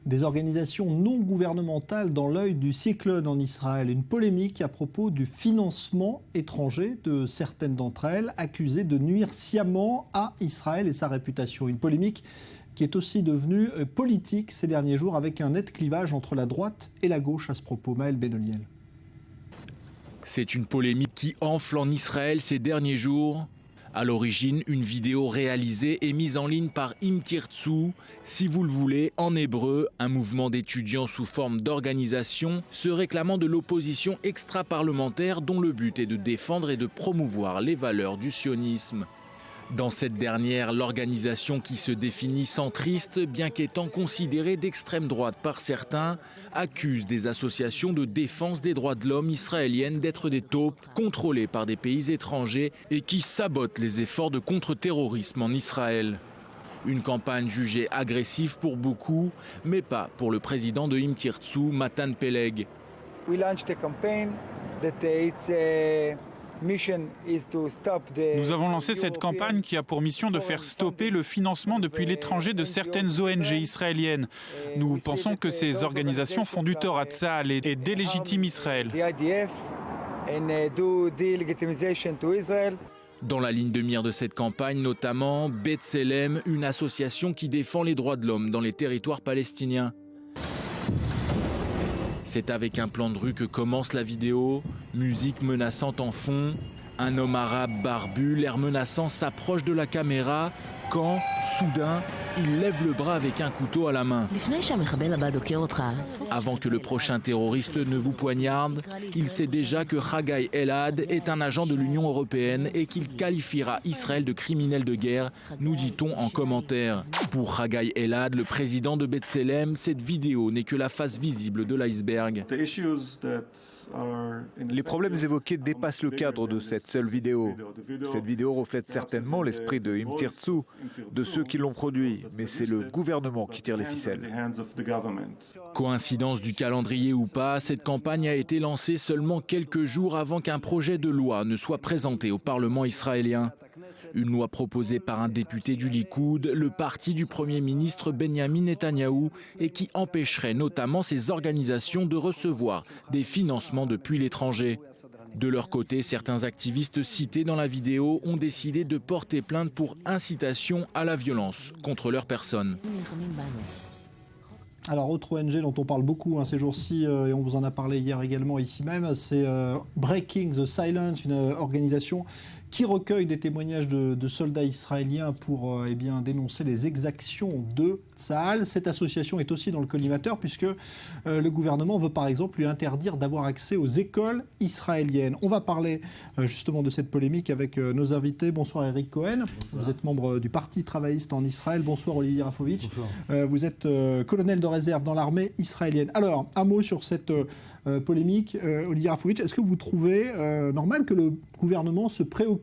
Des organisations non gouvernementales dans l'œil du cyclone en Israël. Une polémique à propos du financement étranger de certaines d'entre elles, accusées de nuire sciemment à Israël et sa réputation. Une polémique qui est aussi devenue politique ces derniers jours, avec un net clivage entre la droite et la gauche à ce propos. Maël Benoliel. C'est une polémique qui enfle en Israël ces derniers jours. À l'origine, une vidéo réalisée et mise en ligne par Im Tirtzu, si vous le voulez, en hébreu, un mouvement d'étudiants sous forme d'organisation se réclamant de l'opposition extra-parlementaire dont le but est de défendre et de promouvoir les valeurs du sionisme. Dans cette dernière, l'organisation qui se définit centriste, bien qu'étant considérée d'extrême droite par certains, accuse des associations de défense des droits de l'homme israéliennes d'être des taupes contrôlées par des pays étrangers et qui sabotent les efforts de contre-terrorisme en Israël. Une campagne jugée agressive pour beaucoup, mais pas pour le président de Im Tirtzu, Matan Peleg. We launched a campaign that Nous avons lancé cette campagne qui a pour mission de faire stopper le financement depuis l'étranger de certaines ONG israéliennes. Nous pensons que ces organisations font du tort à Tsahal et délégitiment Israël. Dans la ligne de mire de cette campagne, notamment B'Tselem, une association qui défend les droits de l'homme dans les territoires palestiniens. C'est avec un plan de rue que commence la vidéo, musique menaçante en fond. Un homme arabe barbu, l'air menaçant, s'approche de la caméra quand, soudain, il lève le bras avec un couteau à la main. Avant que le prochain terroriste ne vous poignarde, il sait déjà que Haggai Elad est un agent de l'Union européenne et qu'il qualifiera Israël de criminel de guerre, nous dit-on en commentaire. Pour Haggai Elad, le président de B'Tselem, cette vidéo n'est que la face visible de l'iceberg. Les problèmes évoqués dépassent le cadre de cette seule vidéo. Cette vidéo reflète certainement l'esprit de Im Tirtzu, de ceux qui l'ont produit, mais c'est le gouvernement qui tire les ficelles. Coïncidence du calendrier ou pas, cette campagne a été lancée seulement quelques jours avant qu'un projet de loi ne soit présenté au Parlement israélien. Une loi proposée par un député du Likoud, le parti du Premier ministre Benyamin Netanyahou, et qui empêcherait notamment ces organisations de recevoir des financements depuis l'étranger. De leur côté, certains activistes cités dans la vidéo ont décidé de porter plainte pour incitation à la violence contre leur personne. Alors, autre ONG dont on parle beaucoup ces jours-ci, et on vous en a parlé hier également ici même, c'est Breaking the Silence, une organisation qui recueille des témoignages de soldats israéliens pour dénoncer les exactions de Tsahal. Cette association est aussi dans le collimateur puisque le gouvernement veut par exemple lui interdire d'avoir accès aux écoles israéliennes. On va parler justement de cette polémique avec nos invités. Bonsoir Eric Cohen, bonsoir. Vous êtes membre du Parti travailliste en Israël. Bonsoir Olivier Rafovitch. Vous êtes colonel de réserve dans l'armée israélienne. Alors, un mot sur cette polémique. Olivier Rafovitch, est-ce que vous trouvez normal que le gouvernement se préoccupe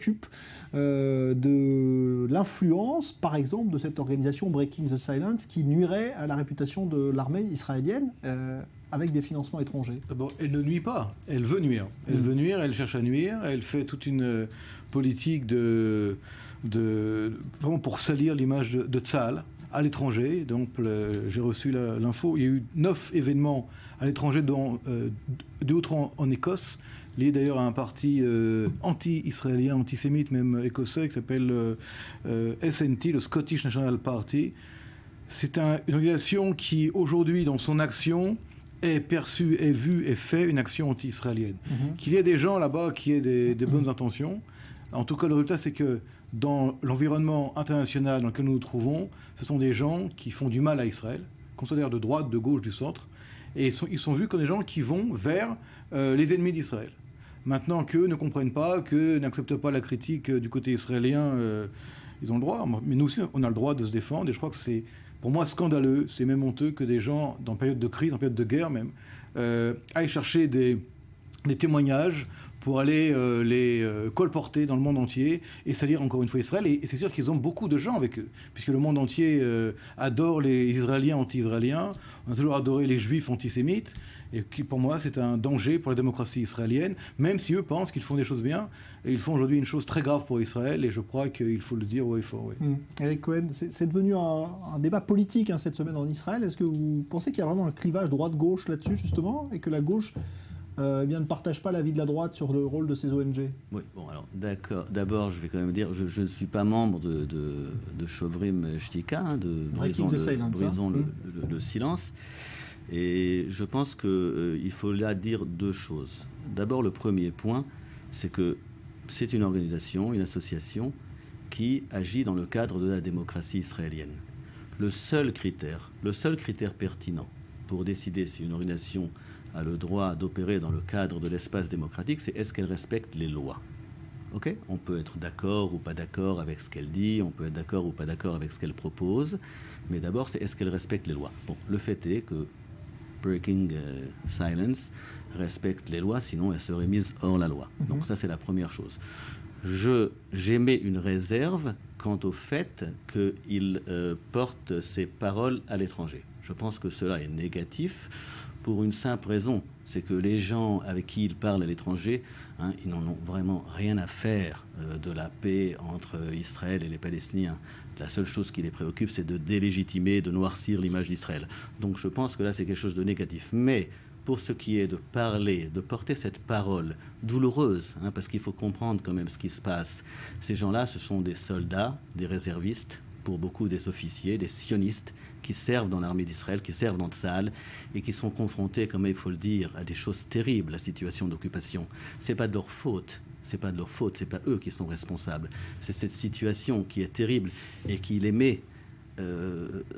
de l'influence, par exemple, de cette organisation Breaking the Silence qui nuirait à la réputation de l'armée israélienne avec des financements étrangers? D'abord, elle ne nuit pas, elle veut nuire. Elle veut nuire, elle cherche à nuire, elle fait toute une politique vraiment pour salir l'image de Tsahal à l'étranger. Donc, j'ai reçu l'info, il y a eu 9 événements à l'étranger, dont 2 autres en Écosse, lié d'ailleurs à un parti anti-israélien, antisémite, même écossais, qui s'appelle SNT, le Scottish National Party. C'est une organisation qui, aujourd'hui, dans son action, est perçue, est vue et fait une action anti-israélienne. Qu'il y ait des gens là-bas qui aient des bonnes intentions. En tout cas, le résultat, c'est que dans l'environnement international dans lequel nous nous trouvons, ce sont des gens qui font du mal à Israël, qu'on soit d'ailleurs de droite, de gauche, du centre, et ils sont vus comme des gens qui vont vers les ennemis d'Israël. Maintenant qu'eux ne comprennent pas, qu'eux n'acceptent pas la critique du côté israélien, ils ont le droit. Mais nous aussi, on a le droit de se défendre. Et je crois que c'est, pour moi, scandaleux, c'est même honteux que des gens, dans période de crise, en période de guerre même, aillent chercher des témoignages pour aller les colporter dans le monde entier et salir encore une fois Israël. Et c'est sûr qu'ils ont beaucoup de gens avec eux, puisque le monde entier adore les Israéliens anti-israéliens, on a toujours adoré les Juifs antisémites, et qui pour moi c'est un danger pour la démocratie israélienne, même si eux pensent qu'ils font des choses bien, et ils font aujourd'hui une chose très grave pour Israël, et je crois qu'il faut le dire haut et fort. Oui. Eric Cohen, c'est devenu un débat politique cette semaine en Israël. Est-ce que vous pensez qu'il y a vraiment un clivage droite-gauche là-dessus justement, et que la gauche ne partage pas l'avis de la droite sur le rôle de ces ONG? Oui, bon, alors, d'accord. D'abord, je vais quand même dire, je ne suis pas membre de Shovrim Shtika, de Brisons le silence. Et je pense qu'il faut là dire deux choses. D'abord, le premier point, c'est que c'est une organisation, une association qui agit dans le cadre de la démocratie israélienne. Le seul critère pertinent pour décider si une organisation a le droit d'opérer dans le cadre de l'espace démocratique, c'est est-ce qu'elle respecte les lois. Okay ? On peut être d'accord ou pas d'accord avec ce qu'elle dit, on peut être d'accord ou pas d'accord avec ce qu'elle propose, mais d'abord, c'est est-ce qu'elle respecte les lois. Bon, le fait est que Breaking Silence respecte les lois, sinon elle serait mise hors la loi. Donc ça, c'est la première chose. J'émets une réserve quant au fait qu'il porte ses paroles à l'étranger. Je pense que cela est négatif pour une simple raison, c'est que les gens avec qui il parle à l'étranger, ils n'en ont vraiment rien à faire de la paix entre Israël et les Palestiniens. La seule chose qui les préoccupe, c'est de délégitimer, de noircir l'image d'Israël. Donc je pense que là, c'est quelque chose de négatif. Mais pour ce qui est de parler, de porter cette parole douloureuse, parce qu'il faut comprendre quand même ce qui se passe, ces gens-là, ce sont des soldats, des réservistes, pour beaucoup des officiers, des sionistes qui servent dans l'armée d'Israël, qui servent dans Tsahal et qui sont confrontés, comme il faut le dire, à des choses terribles, la situation d'occupation. C'est pas de leur faute, c'est pas eux qui sont responsables. C'est cette situation qui est terrible et qui les met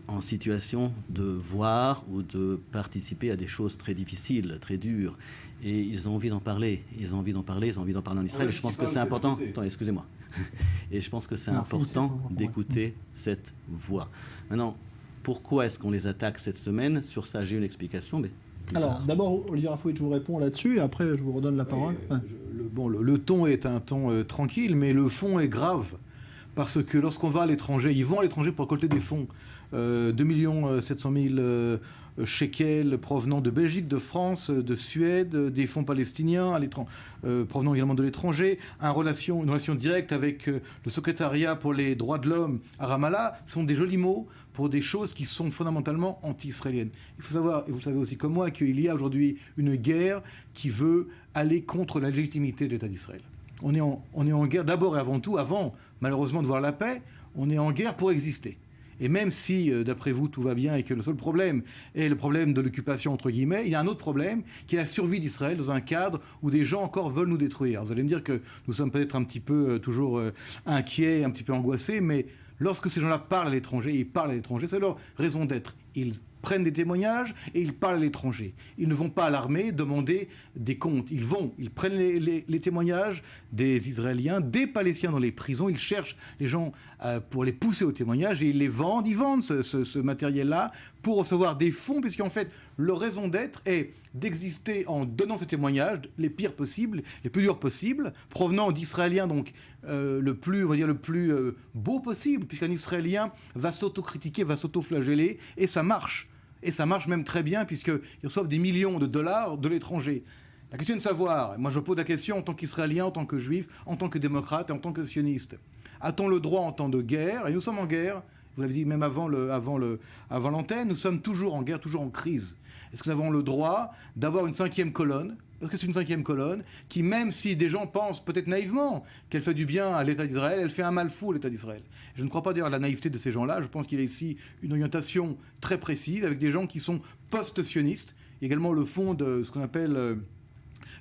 en situation de voir ou de participer à des choses très difficiles, très dures. Et ils ont envie d'en parler. Ils ont envie d'en parler en Israël. Et je pense que c'est important. Attends, excusez-moi. Et je pense que c'est important d'écouter cette voix. Maintenant, pourquoi est-ce qu'on les attaque cette semaine? Sur ça, j'ai une explication, mais... Alors, d'abord, Olivier Rafouet, je vous réponds là-dessus, et après, je vous redonne la parole. Le ton est un ton tranquille, mais le fond est grave. Parce que lorsqu'on va à l'étranger, ils vont à l'étranger pour récolter des fonds. 2 700 000 shekels provenant de Belgique, de France, de Suède, des fonds palestiniens provenant également de l'étranger, une relation directe avec le secrétariat pour les droits de l'homme à Ramallah, sont des jolis mots pour des choses qui sont fondamentalement anti-israéliennes. Il faut savoir, et vous le savez aussi comme moi, qu'il y a aujourd'hui une guerre qui veut aller contre la légitimité de l'État d'Israël. On est en guerre d'abord et avant tout, avant malheureusement de voir la paix, on est en guerre pour exister. Et même si, d'après vous, tout va bien et que le seul problème est le problème de l'occupation, entre guillemets, il y a un autre problème qui est la survie d'Israël dans un cadre où des gens encore veulent nous détruire. Vous allez me dire que nous sommes peut-être un petit peu toujours inquiets, un petit peu angoissés, mais lorsque ces gens-là parlent à l'étranger, ils parlent à l'étranger, c'est leur raison d'être. Ils prennent des témoignages et ils parlent à l'étranger. Ils ne vont pas à l'armée demander des comptes. Ils prennent les témoignages des Israéliens, des Palestiniens dans les prisons. Ils cherchent les gens pour les pousser au témoignage et ils les vendent. Ils vendent ce matériel-là pour recevoir des fonds, puisqu'en fait, leur raison d'être est d'exister en donnant ces témoignages les pires possibles, les plus durs possibles, provenant d'Israéliens, donc le plus beau possible, puisqu'un Israélien va s'autocritiquer, va s'autoflageller, et ça marche. Et ça marche même très bien, puisqu'ils reçoivent des millions de dollars de l'étranger. La question est de savoir, moi je pose la question en tant qu'Israélien, en tant que Juif, en tant que démocrate et en tant que sioniste. A-t-on le droit en temps de guerre, et nous sommes en guerre, vous l'avez dit même avant l'antenne, nous sommes toujours en guerre, toujours en crise. Est-ce que nous avons le droit d'avoir une cinquième colonne? Parce que c'est une cinquième colonne qui, même si des gens pensent peut-être naïvement qu'elle fait du bien à l'État d'Israël, elle fait un mal fou à l'État d'Israël. Je ne crois pas d'ailleurs à la naïveté de ces gens-là. Je pense qu'il y a ici une orientation très précise avec des gens qui sont post-sionistes. Il y a également le fond de ce qu'on appelle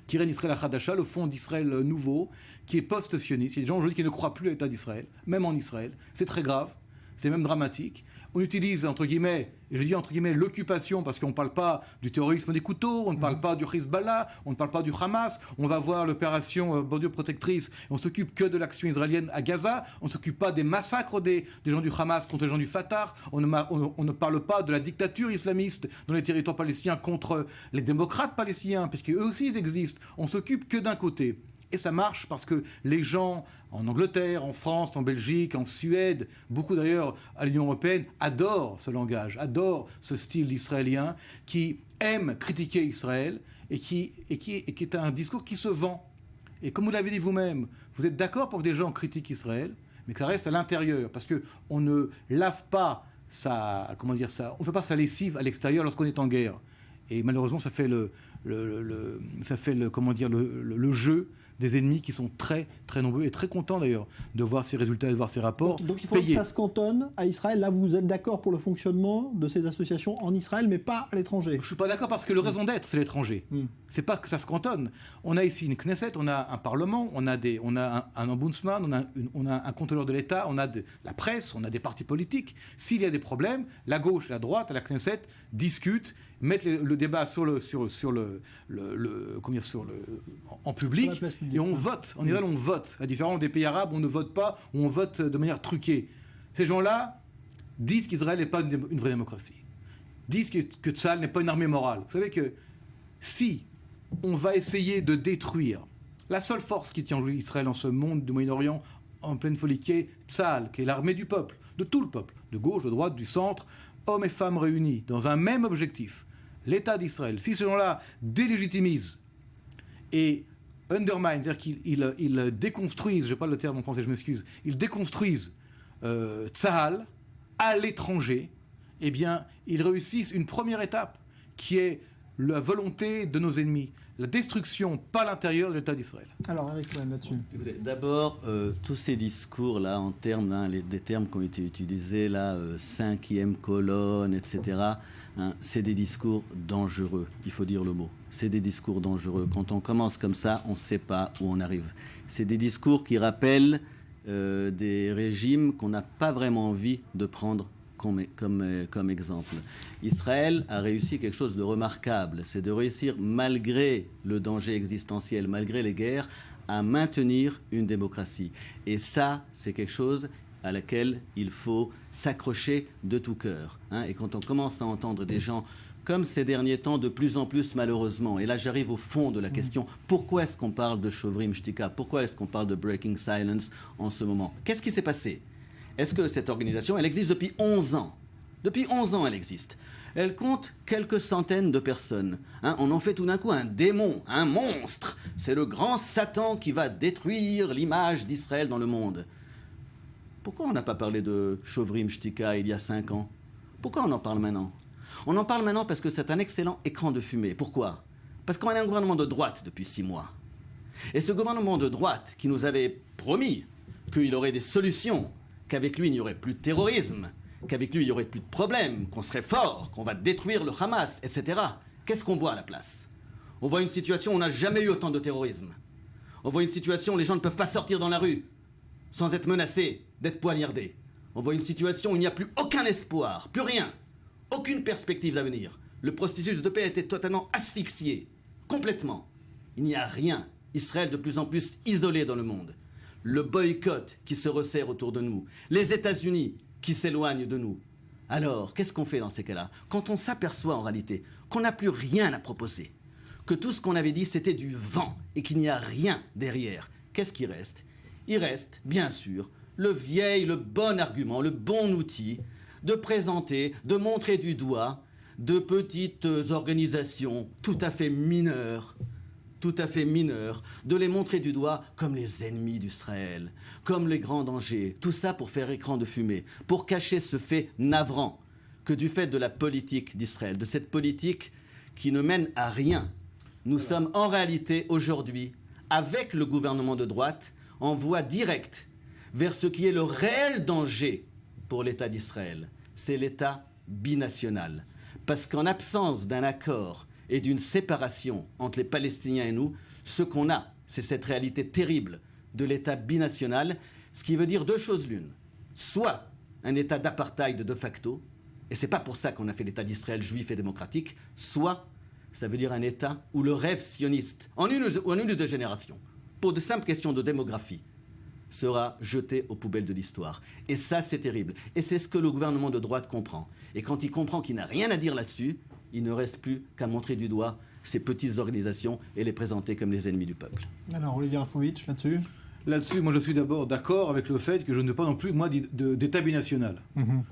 Kiren Israël Achadasha, le fond d'Israël nouveau, qui est post-sioniste. Il y a des gens aujourd'hui qui ne croient plus à l'État d'Israël, même en Israël. C'est très grave, c'est même dramatique. On utilise, entre guillemets, et je dis entre guillemets, l'occupation, parce qu'on ne parle pas du terrorisme des couteaux, on ne parle pas du Hezbollah, on ne parle pas du Hamas, on va voir l'opération Bordure Protectrice, on s'occupe que de l'action israélienne à Gaza, on ne s'occupe pas des massacres des gens du Hamas contre les gens du Fatah, on ne parle pas de la dictature islamiste dans les territoires palestiniens contre les démocrates palestiniens, puisqu'eux aussi ils existent, on s'occupe que d'un côté. Et ça marche parce que les gens en Angleterre, en France, en Belgique, en Suède, beaucoup d'ailleurs à l'Union européenne, adorent ce langage, adorent ce style israélien qui aime critiquer Israël et qui est un discours qui se vend. Et comme vous l'avez dit vous-même, vous êtes d'accord pour que des gens critiquent Israël, mais que ça reste à l'intérieur, parce qu'on ne lave pas on ne fait pas sa lessive à l'extérieur lorsqu'on est en guerre. Et malheureusement, ça fait le jeu des ennemis qui sont très, très nombreux et très contents d'ailleurs de voir ces résultats et de voir ces rapports. Donc il faut payés. que ça se cantonne à Israël. Là, vous êtes d'accord pour le fonctionnement de ces associations en Israël, mais pas à l'étranger. Je ne suis pas d'accord parce que le raison d'être, c'est l'étranger. C'est pas que ça se cantonne. On a ici une Knesset, on a un Parlement, on a un ombudsman, on a un contrôleur de l'État, on a la presse, on a des partis politiques. S'il y a des problèmes, la gauche et la droite à la Knesset discutent, mettent le débat en public et on vote. En Israël, on vote. À différence des pays arabes, on ne vote pas, on vote de manière truquée. Ces gens-là disent qu'Israël n'est pas une vraie démocratie. Disent que Tsahal n'est pas une armée morale. Vous savez que si on va essayer de détruire la seule force qui tient Israël en ce monde du Moyen-Orient en pleine folie, qui est Tsahal, qui est l'armée du peuple, de tout le peuple, de gauche, de droite, du centre, hommes et femmes réunis dans un même objectif, l'État d'Israël. Si ces gens-là délégitimisent et undermine, c'est-à-dire qu'ils déconstruisent, je n'ai pas le terme en français, je m'excuse, ils déconstruisent Tsahal à l'étranger, eh bien, ils réussissent une première étape qui est la volonté de nos ennemis, la destruction par l'intérieur de l'État d'Israël. Alors, Eric, là-dessus. D'abord, tous ces discours-là, en termes, des termes qui ont été utilisés, là, cinquième colonne, etc., c'est des discours dangereux, il faut dire le mot. C'est des discours dangereux. Quand on commence comme ça, on ne sait pas où on arrive. C'est des discours qui rappellent des régimes qu'on n'a pas vraiment envie de prendre comme exemple. Israël a réussi quelque chose de remarquable, c'est de réussir, malgré le danger existentiel, malgré les guerres, à maintenir une démocratie. Et ça, c'est quelque chose à laquelle il faut s'accrocher de tout cœur. Et quand on commence à entendre des gens, comme ces derniers temps, de plus en plus malheureusement, et là j'arrive au fond de la question, pourquoi est-ce qu'on parle de Shovrim Shtika? Pourquoi est-ce qu'on parle de Breaking Silence en ce moment? Qu'est-ce qui s'est passé? Est-ce que cette organisation, elle existe depuis 11 ans? Depuis 11 ans, elle existe. Elle compte quelques centaines de personnes. On en fait tout d'un coup un démon, un monstre. C'est le grand Satan qui va détruire l'image d'Israël dans le monde. Pourquoi on n'a pas parlé de Shovrim Shtika il y a 5 ans? Pourquoi on en parle maintenant? On en parle maintenant parce que c'est un excellent écran de fumée. Pourquoi? Parce qu'on a un gouvernement de droite depuis 6 mois. Et ce gouvernement de droite qui nous avait promis qu'il aurait des solutions, qu'avec lui, il n'y aurait plus de terrorisme, qu'avec lui, il n'y aurait plus de problèmes, qu'on serait fort, qu'on va détruire le Hamas, etc. Qu'est-ce qu'on voit à la place? On voit une situation où on n'a jamais eu autant de terrorisme. On voit une situation où les gens ne peuvent pas sortir dans la rue sans être menacés d'être poignardés. On voit une situation où il n'y a plus aucun espoir, plus rien, aucune perspective d'avenir. Le processus de paix a été totalement asphyxié, complètement. Il n'y a rien. Israël de plus en plus isolé dans le monde. Le boycott qui se resserre autour de nous, les États-Unis qui s'éloignent de nous. Alors, qu'est-ce qu'on fait dans ces cas-là? Quand on s'aperçoit en réalité qu'on n'a plus rien à proposer, que tout ce qu'on avait dit c'était du vent et qu'il n'y a rien derrière, qu'est-ce qui reste? Il reste, bien sûr, le bon argument, le bon outil de présenter, de montrer du doigt de petites organisations tout à fait mineures, de les montrer du doigt comme les ennemis d'Israël, comme les grands dangers. Tout ça pour faire écran de fumée, pour cacher ce fait navrant que du fait de la politique d'Israël, de cette politique qui ne mène à rien, nous sommes en réalité aujourd'hui, avec le gouvernement de droite, en voie directe vers ce qui est le réel danger pour l'État d'Israël. C'est l'État binational. Parce qu'en absence d'un accord et d'une séparation entre les Palestiniens et nous, ce qu'on a, c'est cette réalité terrible de l'État binational, ce qui veut dire 2 choses l'une. Soit un État d'apartheid de facto, et c'est pas pour ça qu'on a fait l'État d'Israël juif et démocratique, soit ça veut dire un État où le rêve sioniste, en une ou 2 générations, pour de simples questions de démographie, sera jeté aux poubelles de l'histoire. Et ça, c'est terrible. Et c'est ce que le gouvernement de droite comprend. Et quand il comprend qu'il n'a rien à dire là-dessus, il ne reste plus qu'à montrer du doigt ces petites organisations et les présenter comme les ennemis du peuple. Alors, Olivier Rafovitch, là-dessus ? Là-dessus, moi je suis d'abord d'accord avec le fait que je ne veux pas non plus, moi, d'État binational.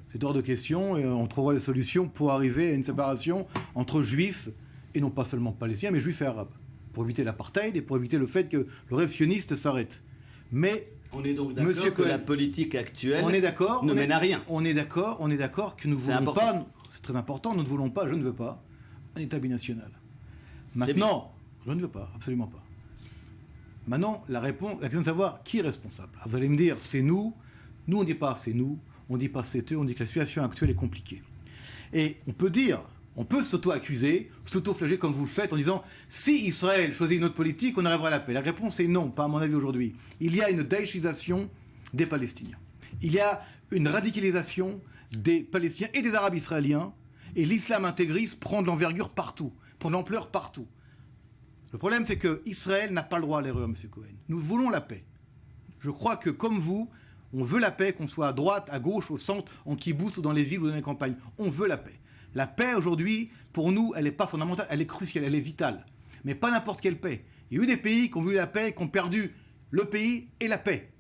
C'est hors de question et on trouvera les solutions pour arriver à une séparation entre juifs et non pas seulement palestiniens, mais juifs et arabes. Pour éviter l'apartheid et pour éviter le fait que le rêve sioniste s'arrête. Mais on est donc d'accord que la politique actuelle ne mène à rien. On est d'accord que nous ne voulons pas, c'est très important, nous ne voulons pas, je ne veux pas, un État binational. Maintenant, je ne veux pas, absolument pas. Maintenant, la question de savoir qui est responsable. Alors vous allez me dire, c'est nous. Nous, on ne dit pas c'est nous, on ne dit pas c'est eux, on dit que la situation actuelle est compliquée. Et on peut s'auto-accuser, s'auto-flageller comme vous le faites en disant si Israël choisit une autre politique, on arrivera à la paix. La réponse est non, pas à mon avis aujourd'hui. Il y a une daïchisation des Palestiniens. Il y a une radicalisation des Palestiniens et des Arabes israéliens. Et l'islam intégriste prend de l'envergure partout, prend de l'ampleur partout. Le problème, c'est qu'Israël n'a pas le droit à l'erreur, M. Cohen. Nous voulons la paix. Je crois que, comme vous, on veut la paix, qu'on soit à droite, à gauche, au centre, en kibbutz ou dans les villes ou dans les campagnes. On veut la paix. La paix, aujourd'hui, pour nous, elle n'est pas fondamentale, elle est cruciale, elle est vitale. Mais pas n'importe quelle paix. Il y a eu des pays qui ont voulu la paix, qui ont perdu le pays et la paix.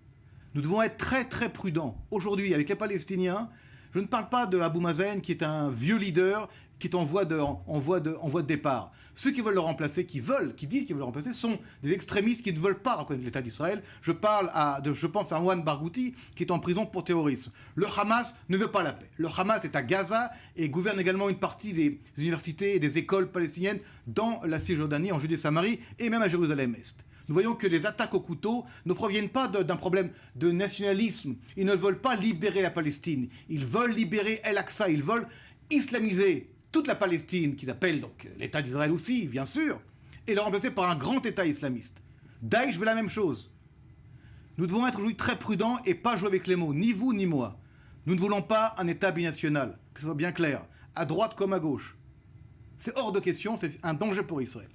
Nous devons être très, très prudents. Aujourd'hui, avec les Palestiniens, je ne parle pas de Abou Mazen, qui est un vieux leader, qui est en voie de départ. Ceux qui veulent le remplacer, qui disent qu'ils veulent le remplacer, sont des extrémistes qui ne veulent pas reconnaître l'État d'Israël. Je pense à Anouane Barghouti, qui est en prison pour terrorisme. Le Hamas ne veut pas la paix. Le Hamas est à Gaza et gouverne également une partie des universités et des écoles palestiniennes dans la Cisjordanie, en Judée-Samarie et même à Jérusalem-Est. Nous voyons que les attaques au couteau ne proviennent pas d'un problème de nationalisme. Ils ne veulent pas libérer la Palestine. Ils veulent libérer El-Aqsa. Ils veulent islamiser toute la Palestine, qu'ils appellent donc l'État d'Israël aussi, bien sûr, et le remplacer par un grand État islamiste. Daesh veut la même chose. Nous devons être aujourd'hui très prudents et pas jouer avec les mots, ni vous ni moi. Nous ne voulons pas un État binational, que ce soit bien clair, à droite comme à gauche. C'est hors de question, c'est un danger pour Israël.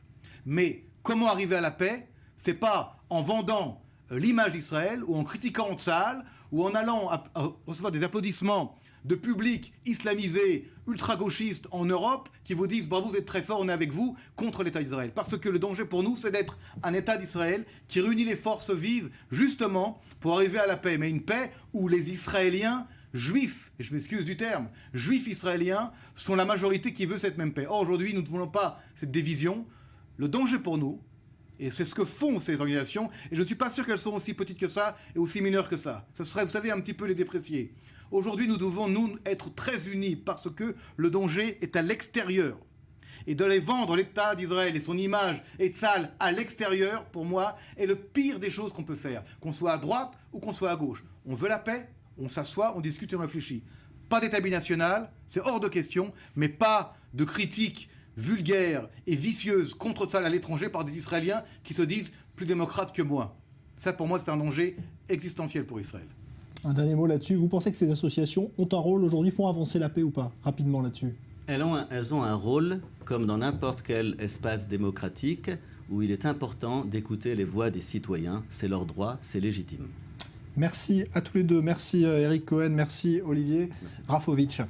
Mais comment arriver à la paix ? C'est pas en vendant l'image d'Israël ou en critiquant Tsahal ou en allant recevoir des applaudissements de public islamisé, ultra-gauchiste en Europe qui vous disent « bravo, vous êtes très fort, on est avec vous » contre l'État d'Israël. Parce que le danger pour nous, c'est d'être un État d'Israël qui réunit les forces vives justement pour arriver à la paix. Mais une paix où les Israéliens juifs, et je m'excuse du terme, juifs israéliens sont la majorité qui veut cette même paix. Or, aujourd'hui, nous ne voulons pas cette division. Le danger pour nous, et c'est ce que font ces organisations, et je ne suis pas sûr qu'elles sont aussi petites que ça et aussi mineures que ça. Ce serait, vous savez, un petit peu les déprécier. Aujourd'hui, nous devons, nous, être très unis parce que le danger est à l'extérieur. Et d'aller vendre l'État d'Israël et son image et Tzahal à l'extérieur, pour moi, est le pire des choses qu'on peut faire. Qu'on soit à droite ou qu'on soit à gauche. On veut la paix, on s'assoit, on discute et on réfléchit. Pas d'État binational, c'est hors de question, mais pas de critiques vulgaires et vicieuses contre Tzahal à l'étranger par des Israéliens qui se disent plus démocrates que moi. Ça, pour moi, c'est un danger existentiel pour Israël. Un dernier mot là-dessus. Vous pensez que ces associations ont un rôle aujourd'hui, font avancer la paix ou pas ? Rapidement là-dessus. Elles ont un rôle, comme dans n'importe quel espace démocratique, où il est important d'écouter les voix des citoyens. C'est leur droit, c'est légitime. Merci à tous les deux. Merci Eric Cohen, merci Olivier Rafovitch.